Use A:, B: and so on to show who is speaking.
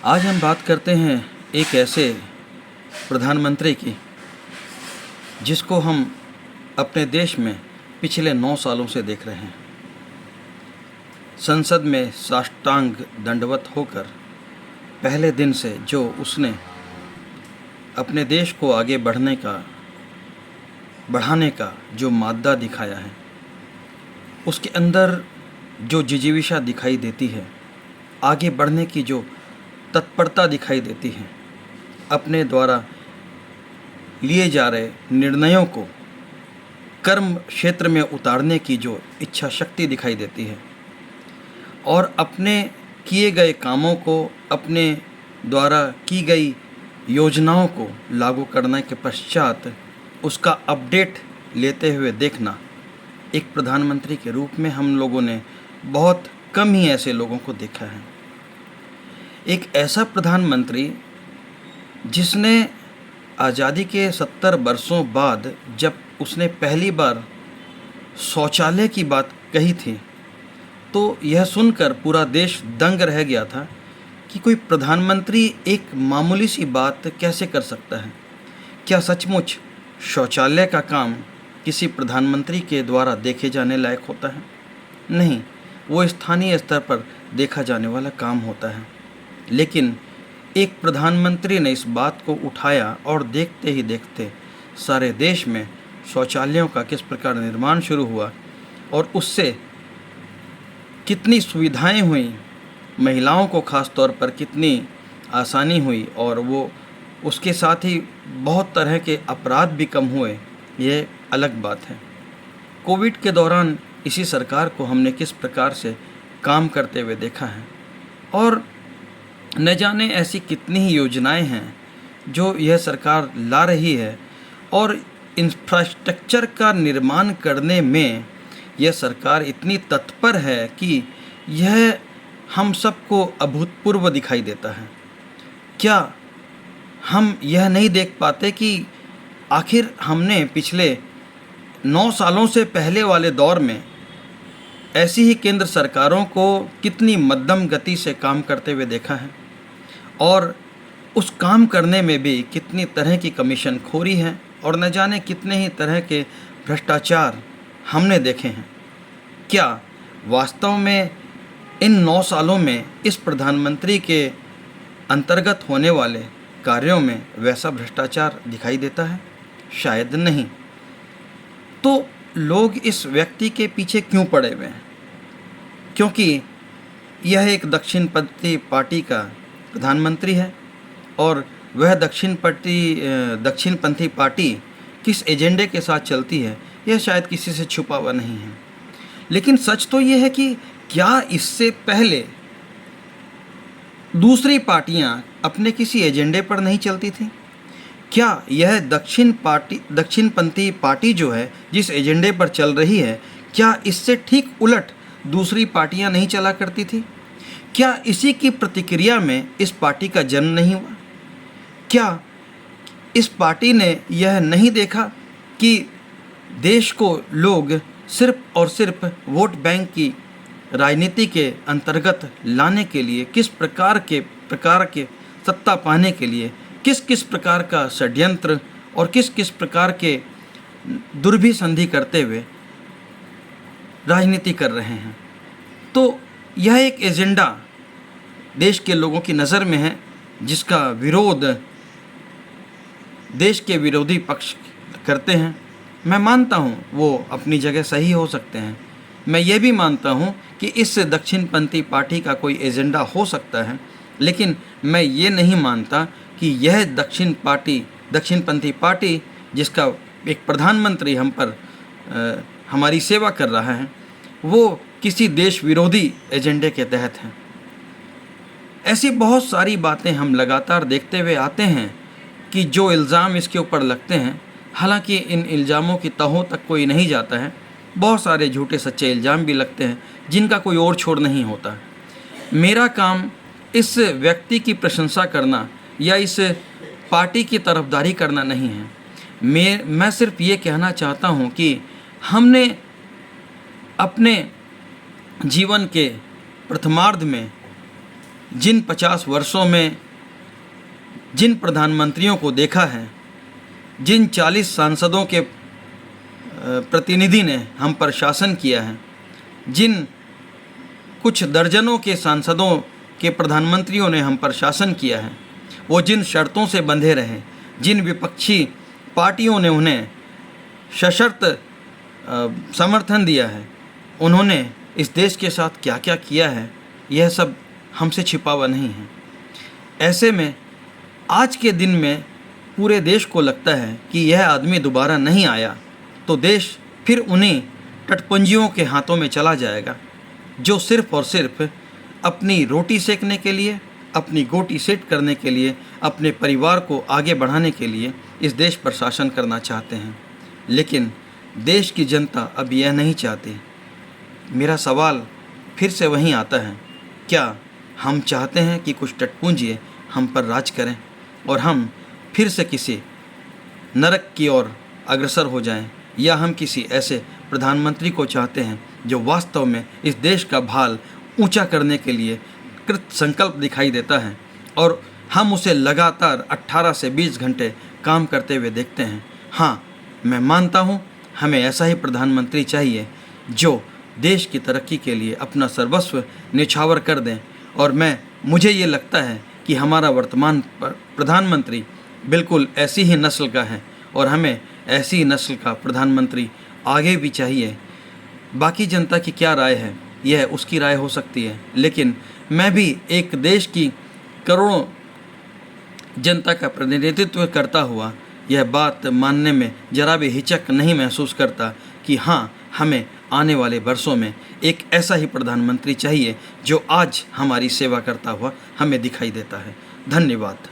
A: आज हम बात करते हैं एक ऐसे प्रधानमंत्री की जिसको हम अपने देश में पिछले 9 सालों से देख रहे हैं। संसद में साष्टांग दंडवत होकर पहले दिन से जो उसने अपने देश को आगे बढ़ाने का जो मादा दिखाया है, उसके अंदर जो जिजीविषा दिखाई देती है, आगे बढ़ने की जो तत्परता दिखाई देती है, अपने द्वारा लिए जा रहे निर्णयों को कर्म क्षेत्र में उतारने की जो इच्छा शक्ति दिखाई देती है और अपने किए गए कामों को, अपने द्वारा की गई योजनाओं को लागू करने के पश्चात उसका अपडेट लेते हुए देखना, एक प्रधानमंत्री के रूप में हम लोगों ने बहुत कम ही ऐसे लोगों को देखा है। एक ऐसा प्रधानमंत्री जिसने आज़ादी के 70 वर्षों बाद जब उसने पहली बार शौचालय की बात कही थी, तो यह सुनकर पूरा देश दंग रह गया था कि कोई प्रधानमंत्री एक मामूली सी बात कैसे कर सकता है। क्या सचमुच शौचालय का काम किसी प्रधानमंत्री के द्वारा देखे जाने लायक होता है? नहीं, वो स्थानीय स्तर पर देखा जाने वाला काम होता है। लेकिन एक प्रधानमंत्री ने इस बात को उठाया और देखते ही देखते सारे देश में शौचालयों का किस प्रकार निर्माण शुरू हुआ और उससे कितनी सुविधाएं हुई, महिलाओं को खास तौर पर कितनी आसानी हुई और वो उसके साथ ही बहुत तरह के अपराध भी कम हुए, ये अलग बात है। कोविड के दौरान इसी सरकार को हमने किस प्रकार से काम करते हुए देखा है और न जाने ऐसी कितनी ही योजनाएं हैं जो यह सरकार ला रही है और इंफ्रास्ट्रक्चर का निर्माण करने में यह सरकार इतनी तत्पर है कि यह हम सबको अभूतपूर्व दिखाई देता है। क्या हम यह नहीं देख पाते कि आखिर हमने पिछले 9 सालों से पहले वाले दौर में ऐसी ही केंद्र सरकारों को कितनी मध्यम गति से काम करते हुए देखा है और उस काम करने में भी कितनी तरह की कमीशन खोरी है और न जाने कितने ही तरह के भ्रष्टाचार हमने देखे हैं। क्या वास्तव में इन 9 सालों में इस प्रधानमंत्री के अंतर्गत होने वाले कार्यों में वैसा भ्रष्टाचार दिखाई देता है? शायद नहीं। तो लोग इस व्यक्ति के पीछे क्यों पड़े हुए हैं? क्योंकि यह एक दक्षिणपंथी पार्टी का प्रधानमंत्री है और वह दक्षिणपंथी पार्टी किस एजेंडे के साथ चलती है, यह शायद किसी से छुपा हुआ नहीं है। लेकिन सच तो यह है कि क्या इससे पहले दूसरी पार्टियां अपने किसी एजेंडे पर नहीं चलती थी? क्या यह दक्षिणपंथी पार्टी जो है, जिस एजेंडे पर चल रही है, क्या इससे ठीक उलट दूसरी पार्टियां नहीं चला करती थी? क्या इसी की प्रतिक्रिया में इस पार्टी का जन्म नहीं हुआ? क्या इस पार्टी ने यह नहीं देखा कि देश को लोग सिर्फ और सिर्फ वोट बैंक की राजनीति के अंतर्गत लाने के लिए किस प्रकार के सत्ता पाने के लिए किस किस प्रकार का षड्यंत्र और किस किस प्रकार के दुर्भिसंधि करते हुए राजनीति कर रहे हैं? तो यह एक एजेंडा देश के लोगों की नज़र में है जिसका विरोध देश के विरोधी पक्ष करते हैं। मैं मानता हूँ वो अपनी जगह सही हो सकते हैं। मैं ये भी मानता हूँ कि इस दक्षिणपंथी पार्टी का कोई एजेंडा हो सकता है, लेकिन मैं ये नहीं मानता कि यह दक्षिणपंथी पार्टी जिसका एक प्रधानमंत्री हम पर हमारी सेवा कर रहा है, वो किसी देश विरोधी एजेंडे के तहत है। ऐसी बहुत सारी बातें हम लगातार देखते हुए आते हैं कि जो इल्ज़ाम इसके ऊपर लगते हैं, हालांकि इन इल्ज़ामों की तहों तक कोई नहीं जाता है। बहुत सारे झूठे सच्चे इल्ज़ाम भी लगते हैं जिनका कोई और छोर नहीं होता। मेरा काम इस व्यक्ति की प्रशंसा करना या इस पार्टी की तरफदारी करना नहीं है। मैं सिर्फ ये कहना चाहता हूँ कि हमने अपने जीवन के प्रथमार्ध में जिन 50 वर्षों में जिन प्रधानमंत्रियों को देखा है, जिन 40 सांसदों के प्रतिनिधि ने हम पर शासन किया है, जिन कुछ दर्जनों के सांसदों के प्रधानमंत्रियों ने हम पर शासन किया है, वो जिन शर्तों से बंधे रहे, जिन विपक्षी पार्टियों ने उन्हें सशर्त समर्थन दिया है, उन्होंने इस देश के साथ क्या क्या किया है, यह सब हमसे छिपा हुआ नहीं है। ऐसे में आज के दिन में पूरे देश को लगता है कि यह आदमी दोबारा नहीं आया तो देश फिर उन्हीं टटपुंजियों के हाथों में चला जाएगा जो सिर्फ़ और सिर्फ अपनी रोटी सेकने के लिए, अपनी गोटी सेट करने के लिए, अपने परिवार को आगे बढ़ाने के लिए इस देश पर शासन करना चाहते हैं। लेकिन देश की जनता अब यह नहीं चाहती। मेरा सवाल फिर से वहीं आता है, क्या हम चाहते हैं कि कुछ टटपुंजिए हम पर राज करें और हम फिर से किसी नरक की ओर अग्रसर हो जाएं, या हम किसी ऐसे प्रधानमंत्री को चाहते हैं जो वास्तव में इस देश का भाल ऊंचा करने के लिए कृत संकल्प दिखाई देता है और हम उसे लगातार 18 से 20 घंटे काम करते हुए देखते हैं। हाँ, मैं मानता हूँ हमें ऐसा ही प्रधानमंत्री चाहिए जो देश की तरक्की के लिए अपना सर्वस्व न्यौछावर कर दें, और मुझे ये लगता है कि हमारा वर्तमान प्रधानमंत्री बिल्कुल ऐसी ही नस्ल का है और हमें ऐसी ही नस्ल का प्रधानमंत्री आगे भी चाहिए। बाकी जनता की क्या राय है, यह उसकी राय हो सकती है, लेकिन मैं भी एक देश की करोड़ों जनता का प्रतिनिधित्व करता हुआ यह बात मानने में जरा भी हिचक नहीं महसूस करता कि हाँ, हमें आने वाले वर्षों में एक ऐसा ही प्रधानमंत्री चाहिए जो आज हमारी सेवा करता हुआ हमें दिखाई देता है। धन्यवाद।